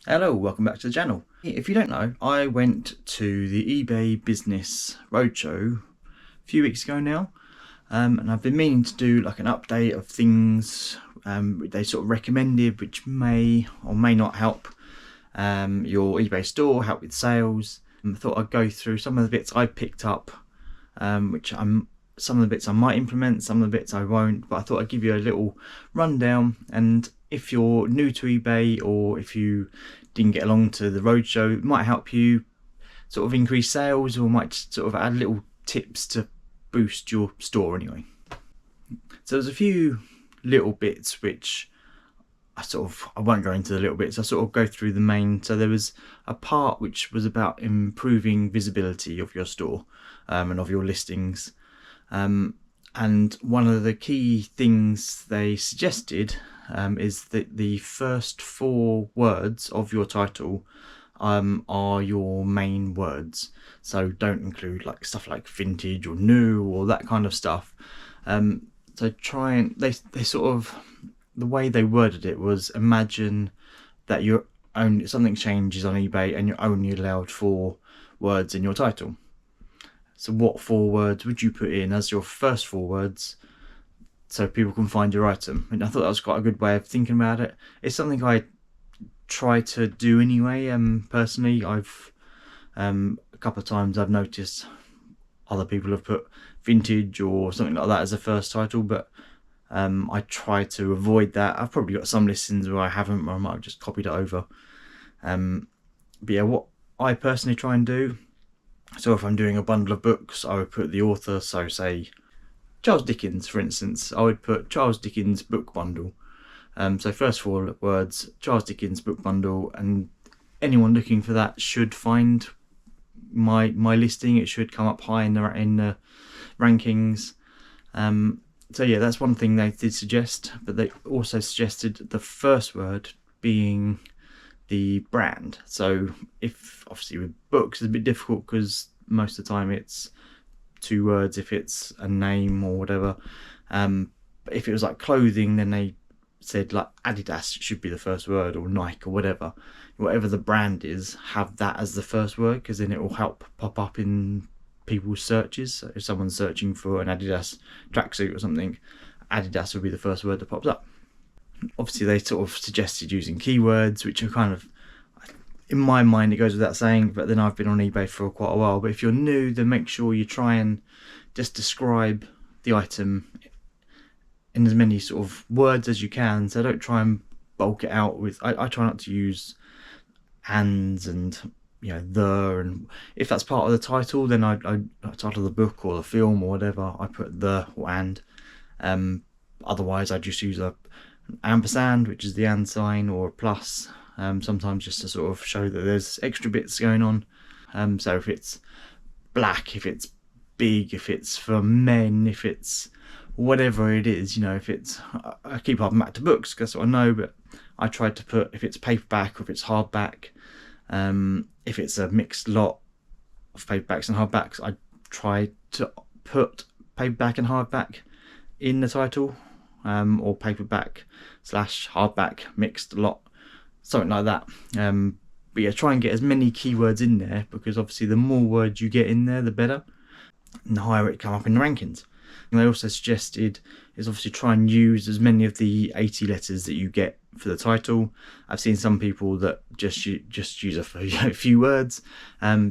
Hello, welcome back to the channel. If you don't know, I went to the eBay Business Roadshow a few weeks ago now, and I've been meaning to do like an update of things they sort of recommended, which may or may not help your eBay store, help with sales. I thought I'd go through some of the bits I picked up, some of the bits I might implement, some of the bits I won't, but I thought I'd give you a little rundown. And if you're new to eBay, or if you didn't get along to the roadshow, it might help you sort of increase sales, or might sort of add little tips to boost your store anyway. So there's a few little bits which I won't go into the little bits, I sort of go through the main. So there was a part which was about improving visibility of your store and of your listings. And one of the key things they suggested is that the first 4 words of your title are your main words. So don't include like stuff like vintage or new or that kind of stuff. So try and they sort of, the way they worded it was, imagine that something changes on eBay and you're only allowed 4 words in your title. So what 4 words would you put in as your first 4 words so people can find your item? And I thought that was quite a good way of thinking about it. It's something I try to do anyway. Personally, I've a couple of times I've noticed other people have put vintage or something like that as a first title, but I try to avoid that. I've probably got some listings where I haven't, or I might have just copied it over. But yeah, what I personally try and do, so if I'm doing a bundle of books, I would put the author. So say Charles Dickens, for instance, I would put Charles Dickens book bundle. So first 4 words, Charles Dickens book bundle, and anyone looking for that should find my listing. It should come up high in the rankings. So yeah, that's one thing they did suggest, but they also suggested the first word being the brand. So if obviously with books it's a bit difficult because most of the time it's 2 words if it's a name or whatever. But if it was like clothing, then they said like Adidas should be the first word, or Nike, or whatever the brand is, have that as the first word, because then it will help pop up in people's searches. So if someone's searching for an Adidas tracksuit or something, Adidas will be the first word that pops up. Obviously they sort of suggested using keywords, which are kind of, in my mind it goes without saying, but then I've been on eBay for quite a while. But if you're new, then make sure you try and just describe the item in as many sort of words as you can. So don't try and bulk it out with, I try not to use ands and and if that's part of the title, then I title the book or the film or whatever, I put the or and. Otherwise I just use an ampersand, which is the and sign, or a plus, sometimes just to sort of show that there's extra bits going on. So if it's black, if it's big, if it's for men, if it's whatever it is, if it's, I keep up back to books because that's what I know, but I tried to put if it's paperback or if it's hardback. If it's a mixed lot of paperbacks and hardbacks, I try to put paperback and hardback in the title, or paperback / hardback mixed lot, something like that. But yeah, try and get as many keywords in there, because obviously the more words you get in there, the better, and the higher it come up in the rankings. And they also suggested is obviously try and use as many of the 80 letters that you get for the title. I've seen some people that just use a few words,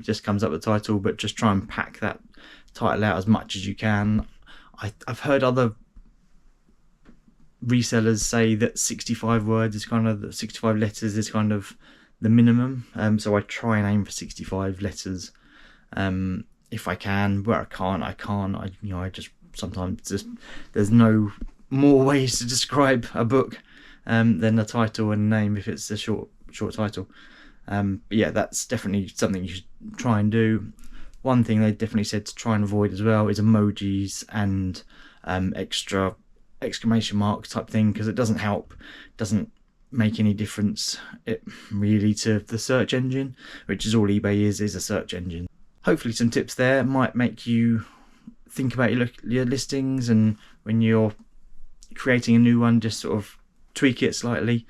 just comes up with the title, but just try and pack that title out as much as you can. I've heard other resellers say that 65 words is kind of, 65 letters is kind of the minimum. So I try and aim for 65 letters. If I can. Where I can't, I can't. I just sometimes there's no more ways to describe a book than the title and name if it's a short title. But yeah, that's definitely something you should try and do. One thing they definitely said to try and avoid as well is emojis and extra exclamation marks type thing, because it doesn't help, doesn't make any difference really to the search engine, which is all eBay is a search engine. Hopefully some tips there might make you think about your listings, and when you're creating a new one, just sort of tweak it slightly.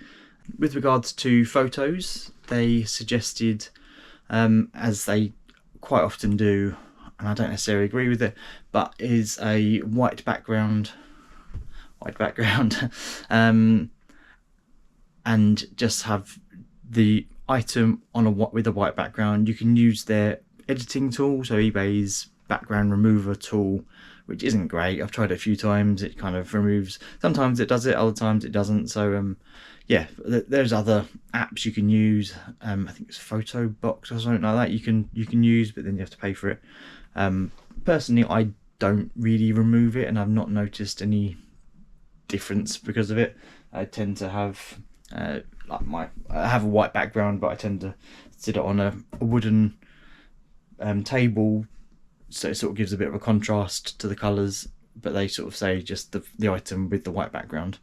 With regards to photos, they suggested, as they quite often do, and I don't necessarily agree with it, but is a white background, and just have the item on with a white background. You can use their editing tool, so eBay's background remover tool, which isn't great. I've tried it a few times. It kind of removes, sometimes it does it, other times it doesn't. So yeah, there's other apps you can use. I think it's Photo Box or something like that you can use, but then you have to pay for it. Personally, I don't really remove it, and I've not noticed any difference because of it. I tend to have I have a white background, but I tend to sit it on a wooden table, so it sort of gives a bit of a contrast to the colours. But they sort of say just the item with the white background.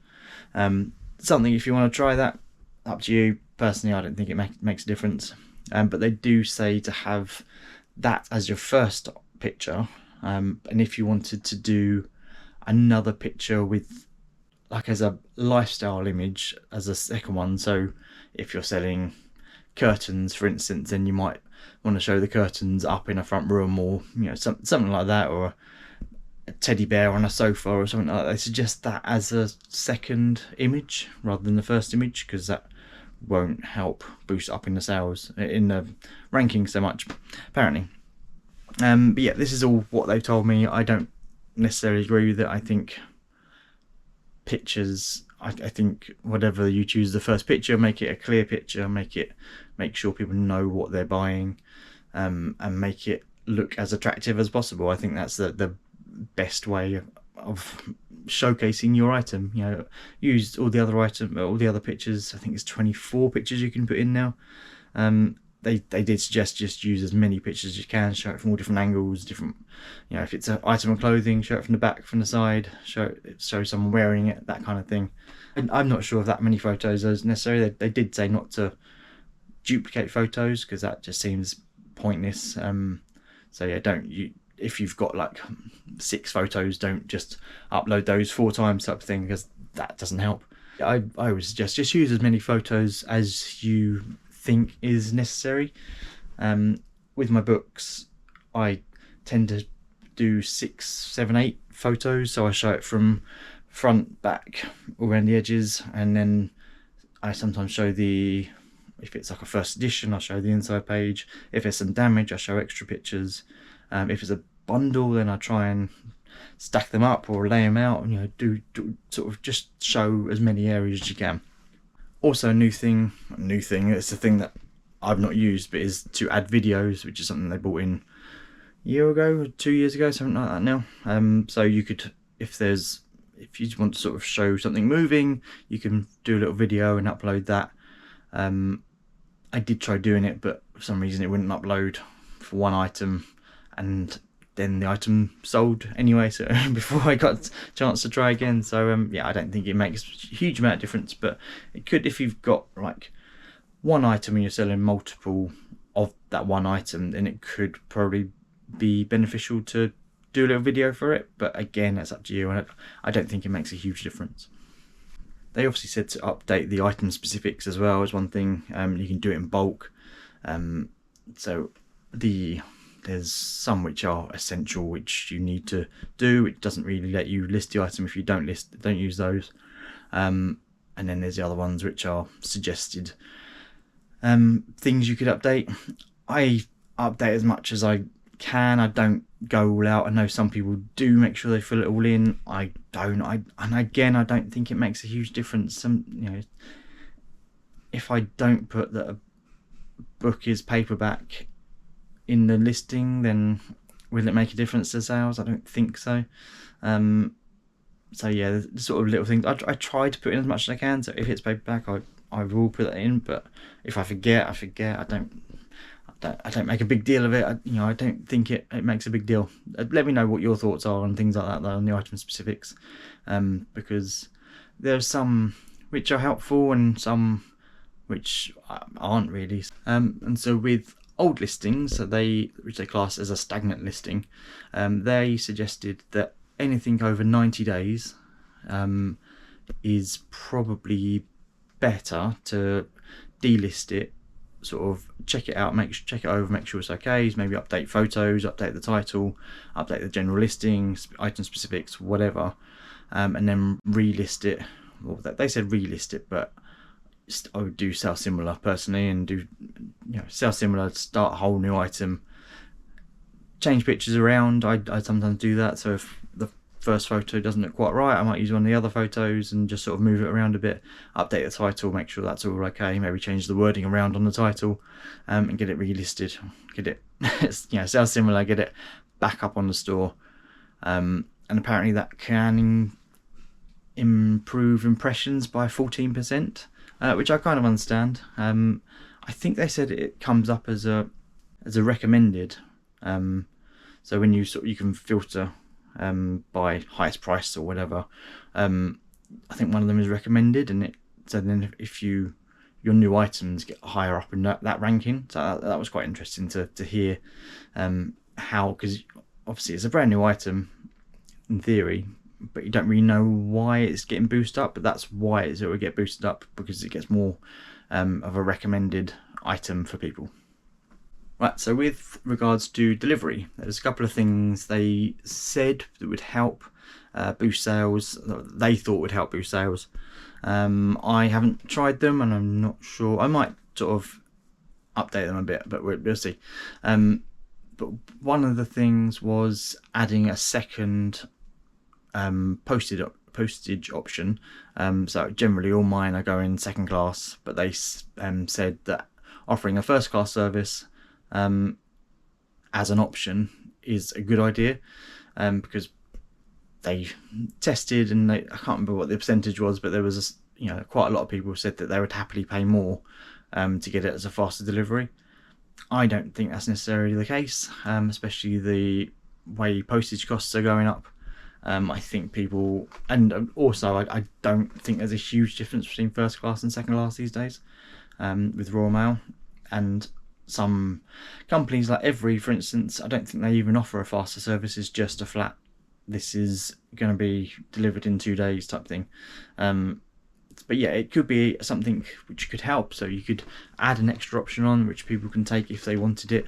Something, if you want to try that, up to you. Personally, I don't think it makes a difference. But they do say to have that as your first picture, and if you wanted to do another picture with, like, as a lifestyle image as a second one. So if you're selling curtains, for instance, then you might want to show the curtains up in a front room, or something like that, or a teddy bear on a sofa or something like that. They suggest that as a second image rather than the first image, because that won't help boost up in the sales, in the ranking so much, apparently. But yeah, this is all what they've told me. I don't necessarily agree with it. I think pictures, I think whatever you choose the first picture, make it a clear picture, make sure people know what they're buying, and make it look as attractive as possible. I think that's the best way of showcasing your item. Use all the other pictures. I think it's 24 pictures you can put in now. They did suggest just use as many pictures as you can, show it from all different angles, different, if it's an item of clothing, show it from the back, from the side, show someone wearing it, that kind of thing. And I'm not sure of that many photos as necessary. They did say not to duplicate photos, because that just seems pointless. So yeah, if you've got like 6 photos, don't just upload those 4 times type of thing, because that doesn't help. I would suggest just use as many photos as you think is necessary. With my books, I tend to do 6, 7, 8 photos, so I show it from front, back, all around the edges, and then I sometimes show if it's like a first edition, I'll show the inside page. If there's some damage, I show extra pictures. If it's a bundle, then I try and stack them up or lay them out, and do sort of just show as many areas as you can. Also, a new thing, it's a thing that I've not used, but is to add videos, which is something they brought in a year ago, 2 years ago, something like that now. So you could, if you want to sort of show something moving, you can do a little video and upload that. I did try doing it, but for some reason it wouldn't upload for one item, and then the item sold anyway, so before I got a chance to try again. So yeah, I don't think it makes a huge amount of difference, but it could if you've got like one item and you're selling multiple of that one item, then it could probably be beneficial to do a little video for it. But again, that's up to you, and I don't think it makes a huge difference. They obviously said to update the item specifics as well as one thing. You can do it in bulk. So there's some which are essential, which you need to do. It doesn't really let you list the item if you don't use those. And then there's the other ones which are suggested things you could update. I update as much as I can. I don't go all out. I know some people do make sure they fill it all in. I don't. And again, I don't think it makes a huge difference. If I don't put that a book is paperback in the listing, then will it make a difference to sales? I don't think so. So yeah, the sort of little things I try to put in as much as I can. So if it's paperback, I will put that in. But if I forget, I don't make a big deal of it. I don't think it makes a big deal. Let me know what your thoughts are on things like that, though, on the item specifics, because there's some which are helpful and some which aren't really. And so with old listings, which they class as a stagnant listing, they suggested that anything over 90 days is probably better to delist it sort of check it out, check it over, make sure it's okay. Maybe update photos, update the title, update the general listings, item specifics, whatever, and then relist it. Well, they said relist it, but I would do sell similar personally, and do sell similar, start a whole new item, change pictures around. I sometimes do that. So if the first photo doesn't look quite right, I might use one of the other photos and just sort of move it around a bit, update the title, make sure that's all okay, maybe change the wording around on the title, and get it relisted, get it sell similar, get it back up on the store, and apparently that can improve impressions by 14%, which I kind of understand. I think they said it comes up as a recommended, so when you can filter by highest price or whatever. I think one of them is recommended, and it said then if your new items get higher up in that ranking. So that was quite interesting to hear how, because obviously it's a brand new item in theory, but you don't really know why it's getting boosted up. But that's why it will get boosted up, because it gets more of a recommended item for people. Right, so with regards to delivery, there's a couple of things they said that would help boost sales, they thought would help boost sales. I haven't tried them, and I'm not sure. I might sort of update them a bit, but we'll see. But one of the things was adding a second postage option. So generally all mine are going second class, but they said that offering a first class service as an option is a good idea, because they tested, and I can't remember what the percentage was, but there was quite a lot of people said that they would happily pay more to get it as a faster delivery. I don't think that's necessarily the case, especially the way postage costs are going up. I think people, and also I don't think there's a huge difference between first class and second class these days with Royal Mail. And some companies like Ebay, for instance, I don't think they even offer a faster service. It's just a flat, this is going to be delivered in 2 days type thing. But yeah, it could be something which could help. So you could add an extra option on which people can take if they wanted it.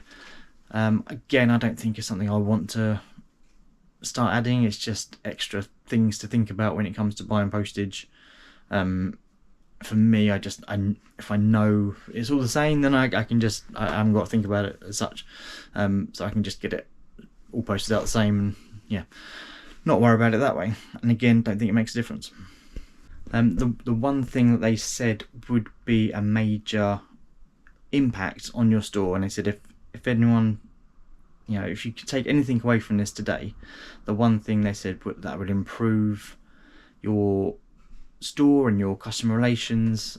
Again, I don't think it's something I want to start adding. It's just extra things to think about when it comes to buying postage. For me, if I know it's all the same, then I haven't got to think about it as such. So I can just get it all posted out the same, and not worry about it that way. And again, don't think it makes a difference. The one thing that they said would be a major impact on your store, and they said if anyone, if you could take anything away from this today, the one thing they said that would improve your store and your customer relations,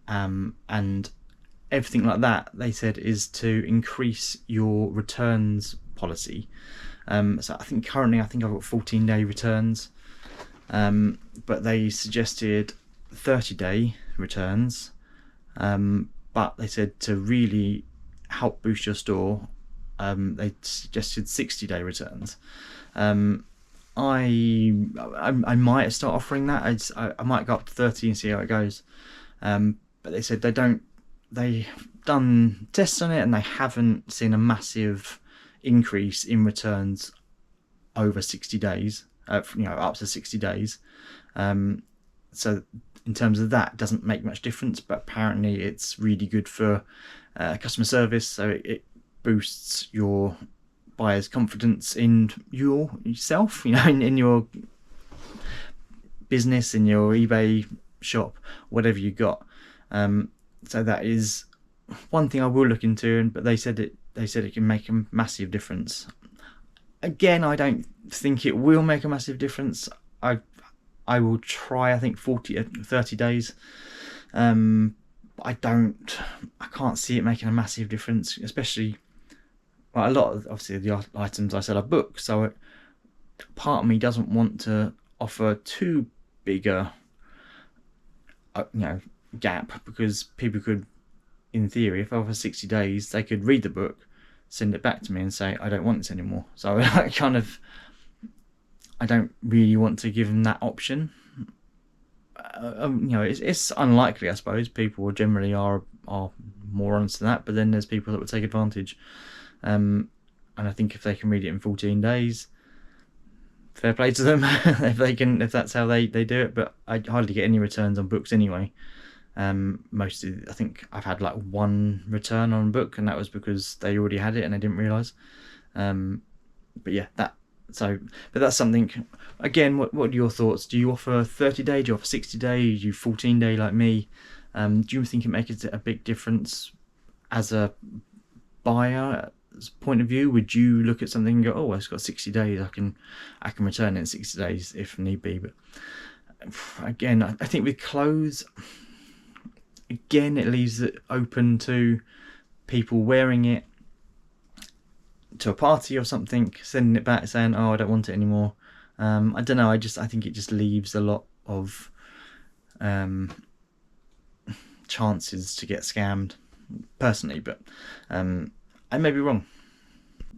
and everything like that, they said, is to increase your returns policy. So I think currently I've got 14-day returns, but they suggested 30-day returns, but they said to really help boost your store, they suggested 60-day returns. I might start offering that. I might go up to 30 and see how it goes. But they said they've done tests on it, and they haven't seen a massive increase in returns over 60 days, up to 60 days. So in terms of that, it doesn't make much difference, but apparently it's really good for customer service. So it boosts your buyers' confidence in yourself, in your business, in your eBay shop, whatever you got. So that is one thing I will look into, but they said it can make a massive difference. Again, I don't think it will make a massive difference. I will try, I think 30 days. I can't see it making a massive difference, especially, well, a lot of, obviously, the items I said are books, so part of me doesn't want to offer too big a gap, because people could, in theory, if I offer 60 days, they could read the book, send it back to me and say, I don't want this anymore. So I don't really want to give them that option. It's unlikely, I suppose. People generally are are more honest than that, but then there's people that would take advantage. And I think if they can read it in 14 days, fair play to them. If that's how they do it. But I hardly get any returns on books anyway. Mostly, I think I've had like one return on a book, and that was because they already had it and they didn't realise. But yeah, but that's something. Again, what are your thoughts? Do you offer 30-day? Do you offer 60-day? Do you 14-day like me? Do you think it makes a big difference as a buyer point of view? Would you look at something and go, oh, it's got 60 days, I can return it in 60 days if need be? But again, I think with clothes, again, it leaves it open to people wearing it to a party or something, sending it back saying, oh, I don't want it anymore. I don't know, I think it just leaves a lot of chances to get scammed personally, but I may be wrong.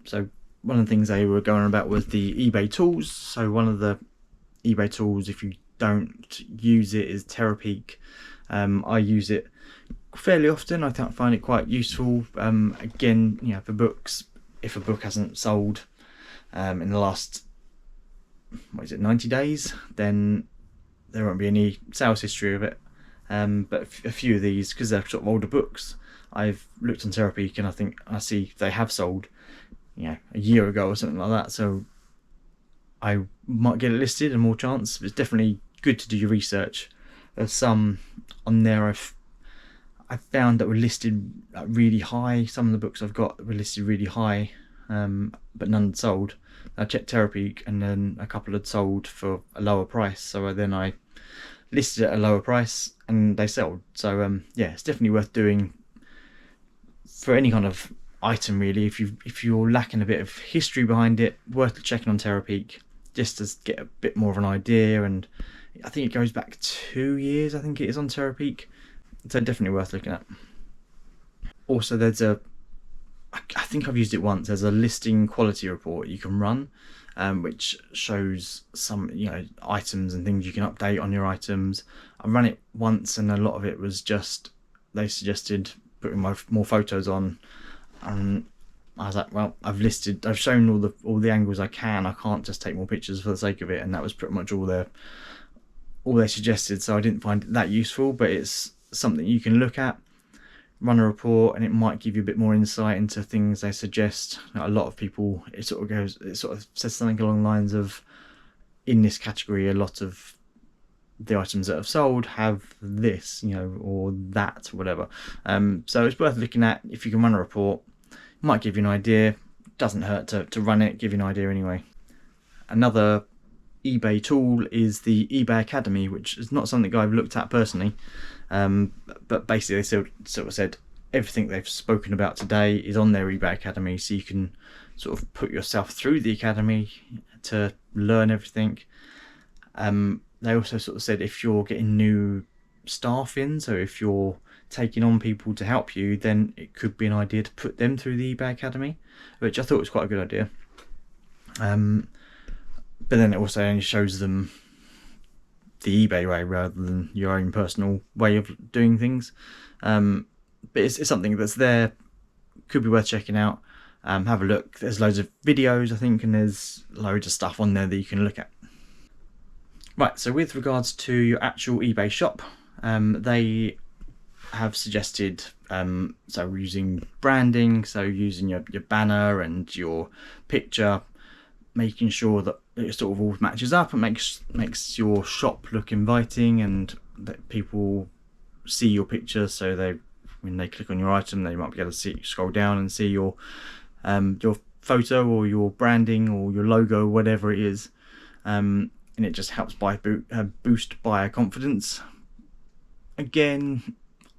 So one of the things they were going on about was the eBay tools. So one of the eBay tools, if you don't use it, is Terapeak. I use it fairly often. I find it quite useful. Again, for books, if a book hasn't sold in the last 90 days, then there won't be any sales history of it. But a few of these, because they're sort of older books, I've looked on Terapeak and I see they have sold, a year ago or something like that. So I might get it listed and more chance. It's definitely good to do your research. There's some on there I found that were listed really high. Some of the books I've got were listed really high, but none had sold. I checked Terapeak and then a couple had sold for a lower price. So then I listed at a lower price and they sold. So it's definitely worth doing for any kind of item really. If you're lacking a bit of history behind it, worth checking on Terapeak just to get a bit more of an idea. And I think it goes back 2 years, I think it is, on Terapeak, so definitely worth looking at. Also, I think I've used it once. There's a listing quality report you can run, which shows some items and things you can update on your items. I ran it once and a lot of it was just they suggested putting more photos on, and I was like, well, I've shown all the angles I can. I can't just take more pictures for the sake of it, and that was pretty much all they suggested. So I didn't find it that useful, but it's something you can look at, run a report, and it might give you a bit more insight into things they suggest. A lot of people, it sort of says something along the lines of, in this category, a lot of the items that have sold have this, or that, or whatever. So it's worth looking at. If you can run a report, it might give you an idea. Doesn't hurt to run it, give you an idea anyway. Another eBay tool is the eBay Academy, which is not something I've looked at personally, but basically they sort of said everything they've spoken about today is on their eBay Academy, so you can sort of put yourself through the academy to learn everything. They also sort of said if you're getting new staff in, so if you're taking on people to help you, then it could be an idea to put them through the eBay Academy, which I thought was quite a good idea. But then it also only shows them the eBay way rather than your own personal way of doing things. But it's something that's there, could be worth checking out. Have a look. There's loads of videos, I think, and there's loads of stuff on there that you can look at. Right, so with regards to your actual eBay shop, they have suggested so using branding, so using your banner and your picture, making sure that it sort of all matches up and makes your shop look inviting, and that people see your picture, so when they click on your item, they might be able to scroll down and see your photo or your branding or your logo, whatever it is, and it just helps boost buyer confidence. Again,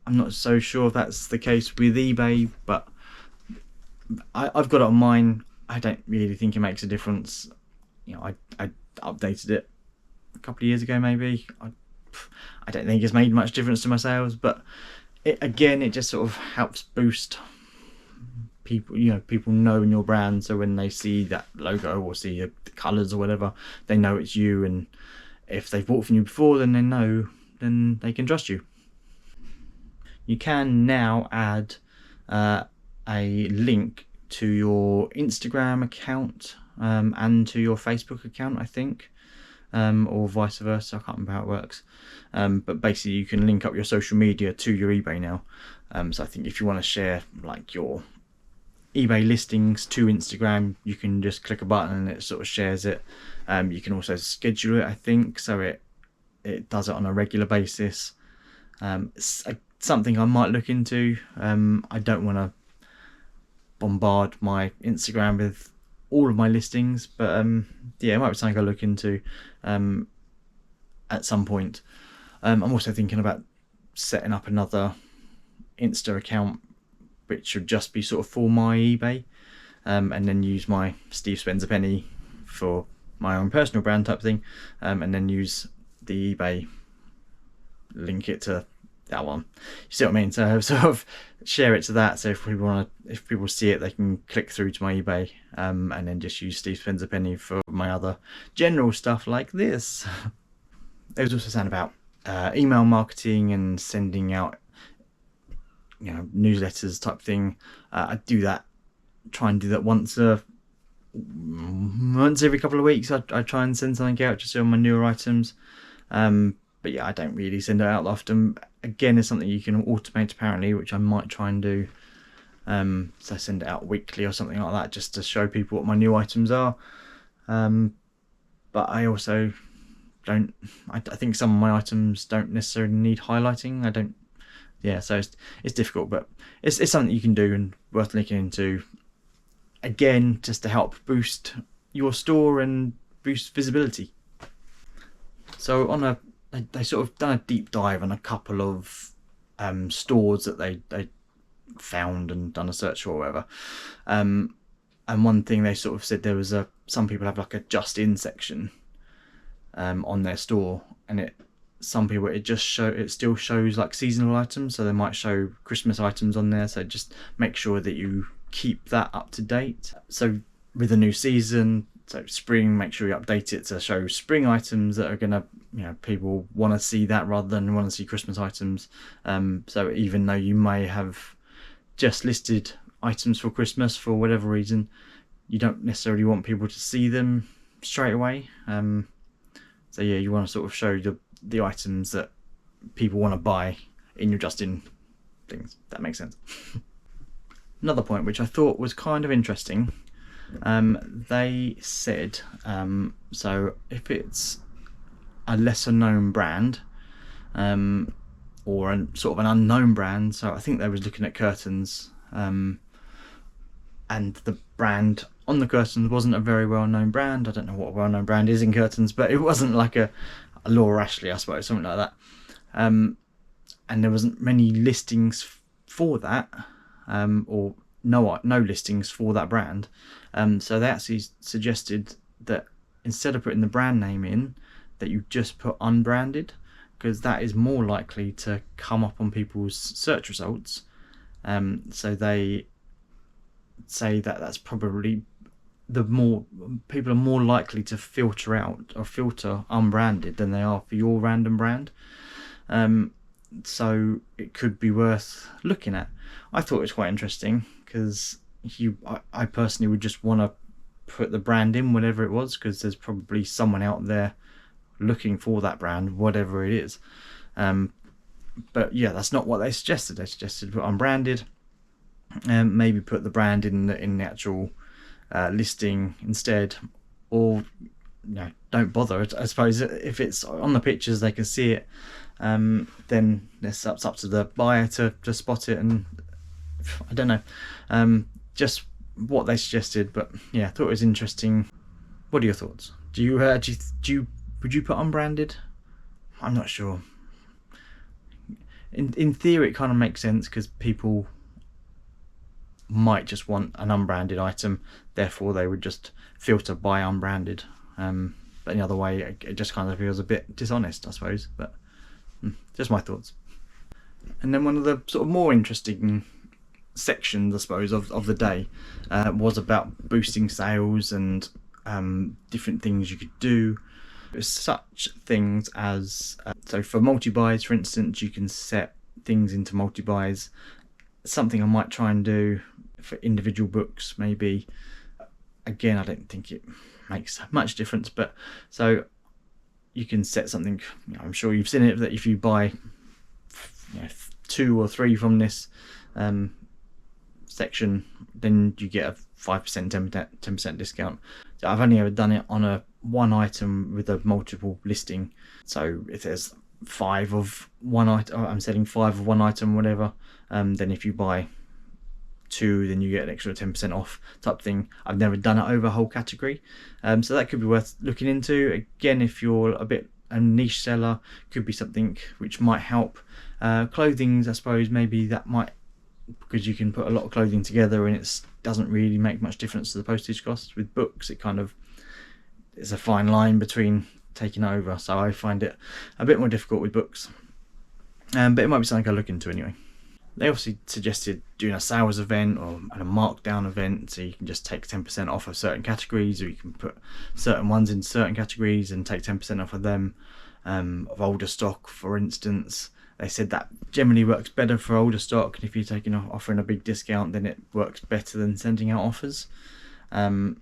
I'm not so sure if that's the case with eBay, but I've got it on mine. I don't really think it makes a difference. I updated it a couple of years ago, maybe. I don't think it's made much difference to my sales, but it just sort of helps boost people. People knowing your brand, so when they see that logo or see the colours or whatever, they know it's you, and if they've bought from you before, then they know, then they can trust you. you can now add a link to your Instagram account and to your Facebook account, I think, or vice versa. I can't remember how it works. But basically you can link up your social media to your eBay now. So I think if you want to share like your eBay listings to Instagram, you can just click a button and it sort of shares it. You can also schedule it, I think, so it does it on a regular basis. It's something I might look into. I don't want to bombard my Instagram with all of my listings, but yeah, it might be something I'll look into at some point. I'm also thinking about setting up another Insta account which should just be sort of for my eBay, and then use my Steve Spends a Penny for my own personal brand type thing, and then use the eBay, link it to that one. You see what I mean? So sort of share it to that, so if people see it, they can click through to my eBay, and then just use Steve Spends a Penny for my other general stuff like this. There was also something about email marketing and sending out, you know, newsletters type thing. I do that, try and do that once every couple of weeks. I try and send something out just on my newer items. But yeah, I don't really send it out often. Again, it's something you can automate apparently, which I might try and do. So I send it out weekly or something like that, just to show people what my new items are. But I also don't. I think some of my items don't necessarily need highlighting. Yeah, so it's difficult, but it's something you can do and worth looking into. Again, just to help boost your store and boost visibility. So they sort of done a deep dive on a couple of stores that they found and done a search for or whatever. And one thing they sort of said, there was some people have like a just in section on their store, and some people it still shows like seasonal items, so they might show Christmas items on there. So just make sure that you keep that up to date. So with the new season, so spring, make sure you update it to show spring items that are gonna, you know, people want to see that rather than want to see Christmas items. So even though you may have just listed items for Christmas for whatever reason, you don't necessarily want people to see them straight away. So yeah, you want to sort of show the items that people want to buy in your just-in things. That makes sense. Another point which I thought was kind of interesting, they said, so if it's a lesser known brand, or sort of an unknown brand, so I think they was looking at curtains, and the brand on the curtains wasn't a very well known brand. I don't know what a well known brand is in curtains, but it wasn't like a Laura Ashley, I suppose, something like that. And there wasn't many listings for that, or no listings for that brand. So they actually suggested that instead of putting the brand name in, that you just put unbranded, because that is more likely to come up on people's search results. So they say that that's probably people are more likely to filter unbranded than they are for your random brand. So it could be worth looking at. I thought it was quite interesting, because I personally would just want to put the brand in, whatever it was, because there's probably someone out there looking for that brand, whatever it is. But yeah, that's not what they suggested. They suggested put unbranded, and maybe put the brand in the actual listing instead, or don't bother. I suppose if it's on the pictures they can see it, then it's up to the buyer to spot it. And I don't know, just what they suggested. But yeah, I thought it was interesting. What are your thoughts? Would you put unbranded? I'm not sure. In theory, it kind of makes sense, because people might just want an unbranded item, therefore they would just filter by unbranded. But in the other way, it just kind of feels a bit dishonest, I suppose. But just my thoughts. And then one of the sort of more interesting sections, I suppose, of the day was about boosting sales and different things you could do. Such things as so for multi-buys, for instance, you can set things into multi-buys. Something I might try and do for individual books, maybe. Again, I don't think it makes much difference, but so you can set something, I'm sure you've seen it, that if you buy 2 or 3 from this section, then you get a 5%, 10% discount. So I've only ever done it on one item with a multiple listing. So if there's 5 of one item, I'm selling 5 of one item, whatever, then if you buy 2, then you get an extra 10% off type thing. I've never done it over a whole category, so that could be worth looking into. Again, if you're a niche seller, could be something which might help. Clothing, I suppose, maybe that might, because you can put a lot of clothing together and it doesn't really make much difference to the postage cost. With books, it's a fine line between taking over, so I find it a bit more difficult with books, but it might be something I'll look into anyway. They obviously suggested doing a sales event or a markdown event, so you can just take 10% off of certain categories, or you can put certain ones in certain categories and take 10% off of them, of older stock, for instance. They said that generally works better for older stock, and if you're offering a big discount, then it works better than sending out offers. Again,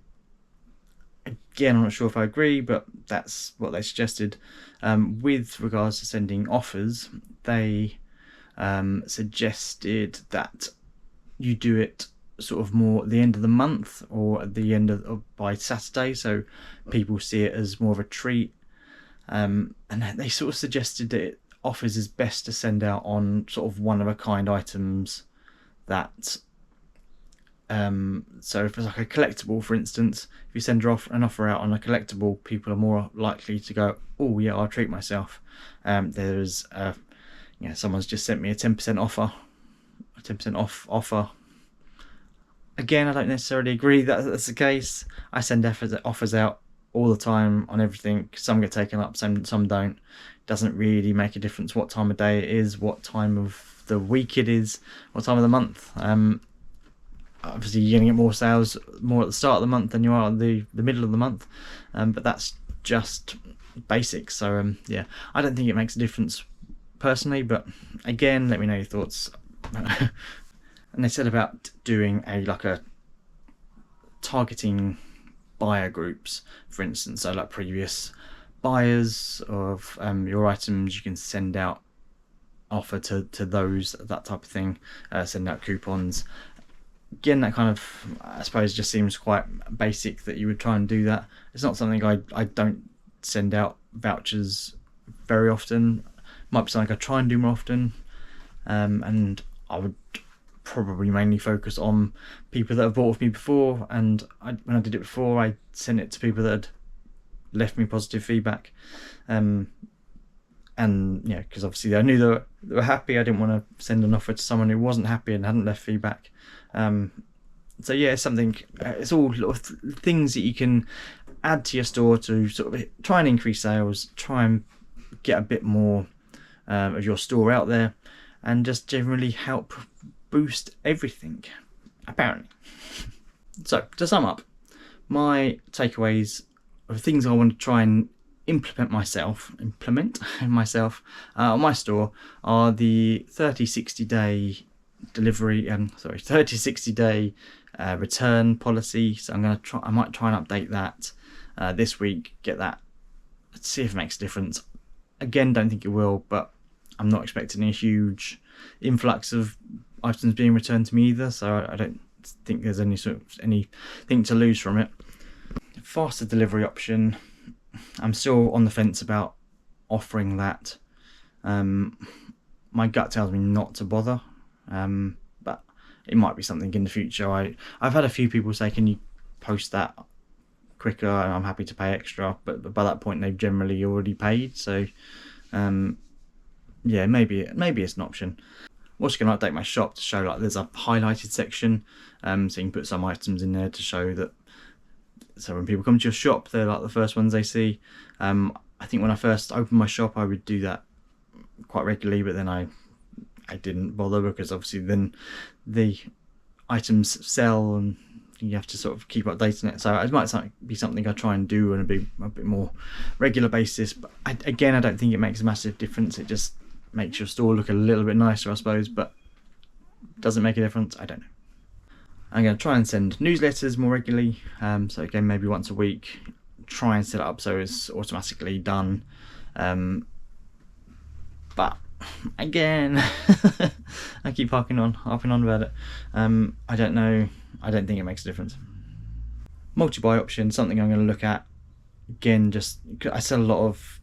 I'm not sure if I agree, but that's what they suggested. With regards to sending offers, they suggested that you do it sort of more at the end of the month, or at the end of by Saturday, so people see it as more of a treat. And they sort of suggested that offers is best to send out on sort of one-of-a-kind items that so if it's like a collectible, for instance, if you send an offer out on a collectible, people are more likely to go, oh yeah, I'll treat myself. There's someone's just sent me a 10% offer, a 10% off offer. Again, I don't necessarily agree that that's the case. I send offers out all the time on everything. Some get taken up, some don't. Doesn't really make a difference what time of day it is, what time of the week it is, what time of the month. Obviously you're going to get more sales more at the start of the month than you are at the middle of the month, but that's just basics. So yeah, I don't think it makes a difference personally, but again, let me know your thoughts. And they said about doing a targeting buyer groups, for instance, so like previous buyers of your items, you can send out offer to those, that type of thing, send out coupons. Again, that kind of, I suppose, just seems quite basic that you would try and do that. It's not something I don't send out vouchers very often. Might be something I try and do more often, and I would probably mainly focus on people that have bought with me before, and when I did it before, I sent it to people that had left me positive feedback, and yeah, because obviously I knew they were happy. I didn't want to send an offer to someone who wasn't happy and hadn't left feedback. So yeah, it's all little things that you can add to your store to sort of try and increase sales, try and get a bit more of your store out there, and just generally help boost everything, apparently. So to sum up, my takeaways of things I want to try and implement myself on my store are the 30-60 day delivery 30-60 day return policy. So I might try and update that this week, get that, let's see if it makes a difference. Again, don't think it will, but I'm not expecting a huge influx of items being returned to me either, so I don't think there's anything to lose from it. Faster delivery option, I'm still on the fence about offering that. My gut tells me not to bother, but it might be something in the future. I've had a few people say, can you post that quicker, and I'm happy to pay extra, but by that point they've generally already paid, so yeah, maybe it's an option. I'm also going to update my shop to show there's a highlighted section, so you can put some items in there to show that, so when people come to your shop, they're like the first ones they see. I think when I first opened my shop, I would do that quite regularly, but then I didn't bother, because obviously then the items sell and you have to sort of keep updating it. So it might be something I try and do on a bit more regular basis, but I don't think it makes a massive difference. It just makes your store look a little bit nicer, I suppose, but does it make a difference? I don't know. I'm going to try and send newsletters more regularly, so again, maybe once a week. Try and set it up so it's automatically done, but again, I keep harping on about it. I don't know. I don't think it makes a difference. Multi-buy option, something I'm going to look at. Again, just I sell a lot of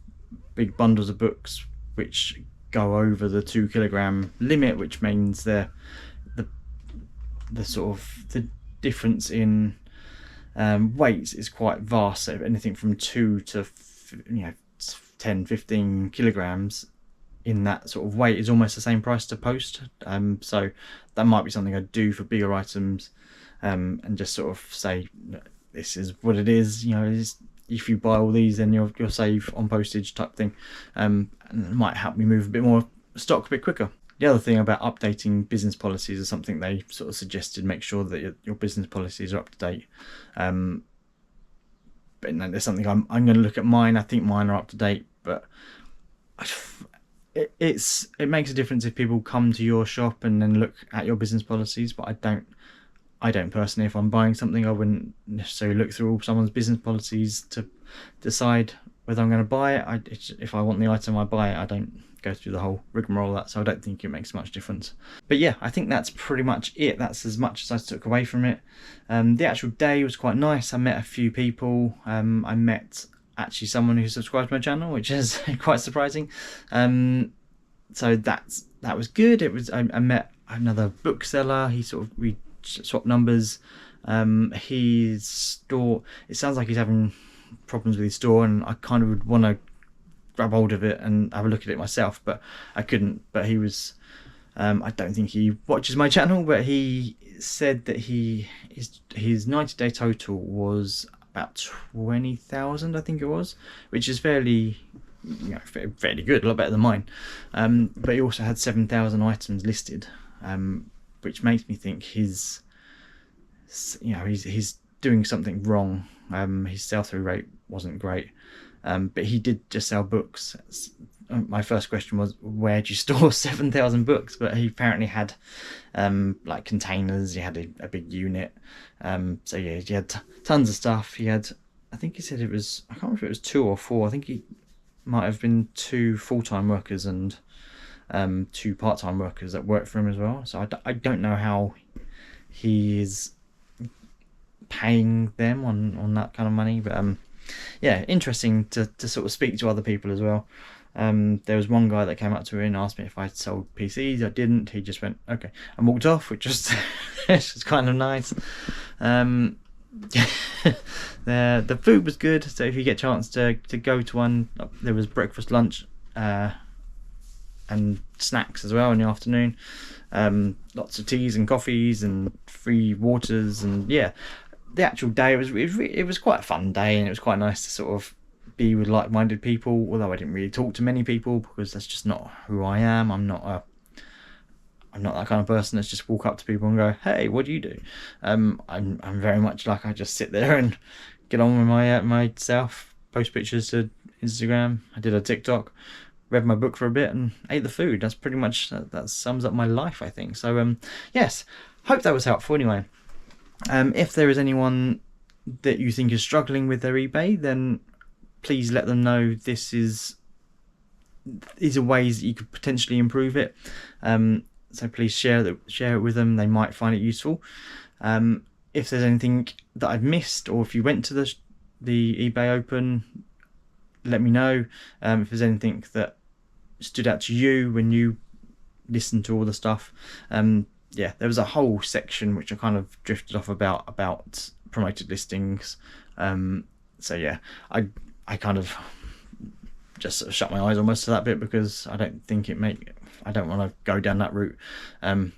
big bundles of books which go over the 2 kilogram limit, which means the sort of the difference in weights is quite vast. So anything from 2 to 10, 15 kilograms in that sort of weight is almost the same price to post. So that might be something I do for bigger items, and just sort of say, this is what it is. If you buy all these, then you'll save on postage type thing, and it might help me move a bit more stock a bit quicker. The other thing about updating business policies is something they sort of suggested: make sure that your business policies are up to date. But no, there's something I'm going to look at mine. I think mine are up to date, but it makes a difference if people come to your shop and then look at your business policies. But I don't personally. If I'm buying something, I wouldn't necessarily look through all someone's business policies to decide whether I'm going to buy it. If I want the item, I buy it. I don't go through the whole rigmarole of that, so I don't think it makes much difference. But yeah, I think that's pretty much it. That's as much as I took away from it. The actual day was quite nice. I met a few people. I met actually someone who subscribed to my channel, which is quite surprising. So that was good. I met another bookseller. We swapped numbers. His store, it sounds like he's having problems with his store, and I kind of would want to grab hold of it and have a look at it myself, but I couldn't. But he was, I don't think he watches my channel, but he said that his 90-day total was about 20,000, I think it was, which is fairly good, a lot better than mine. But he also had 7,000 items listed, which makes me think he's doing something wrong. His sell-through rate wasn't great. But he did just sell books. My first question was, where do you store 7,000 books? But he apparently had like containers. He had a big unit. So yeah, he had tons of stuff. He had, I think he said it was, I can't remember if it was 2 or 4. I think he might have been 2 full-time workers and 2 part-time workers that worked for him as well. So I don't know how he is paying them on that kind of money, but yeah, interesting to sort of speak to other people as well. There was one guy that came up to me and asked me if I sold PCs. I didn't. He just went okay and walked off, which was it's kind of nice. The food was good, so if you get a chance to go to one, there was breakfast, lunch, and snacks as well in the afternoon. Lots of teas and coffees and free waters, and yeah, the actual day it was quite a fun day, and it was quite nice to sort of be with like-minded people, although I didn't really talk to many people because that's just not who I am. I'm not that kind of person that's just walk up to people and go, hey, what do you do? I'm very much like, I just sit there and get on with myself, post pictures to Instagram. I did a TikTok, read my book for a bit, and ate the food. That's pretty much, that sums up my life, I think. So yes, hope that was helpful anyway. If there is anyone that you think is struggling with their eBay, then please let them know these are ways that you could potentially improve it. So please share it with them. They might find it useful. If there's anything that I've missed, or if you went to the eBay Open, let me know. If there's anything that stood out to you when you listened to all the stuff. Yeah, there was a whole section which I kind of drifted off about promoted listings. So yeah, I kind of just sort of shut my eyes almost to that bit because I don't think I don't want to go down that route. But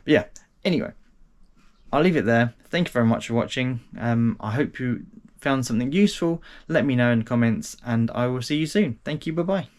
yeah, anyway, I'll leave it there. Thank you very much for watching. I hope you found something useful. Let me know in the comments, and I will see you soon. Thank you. Bye bye.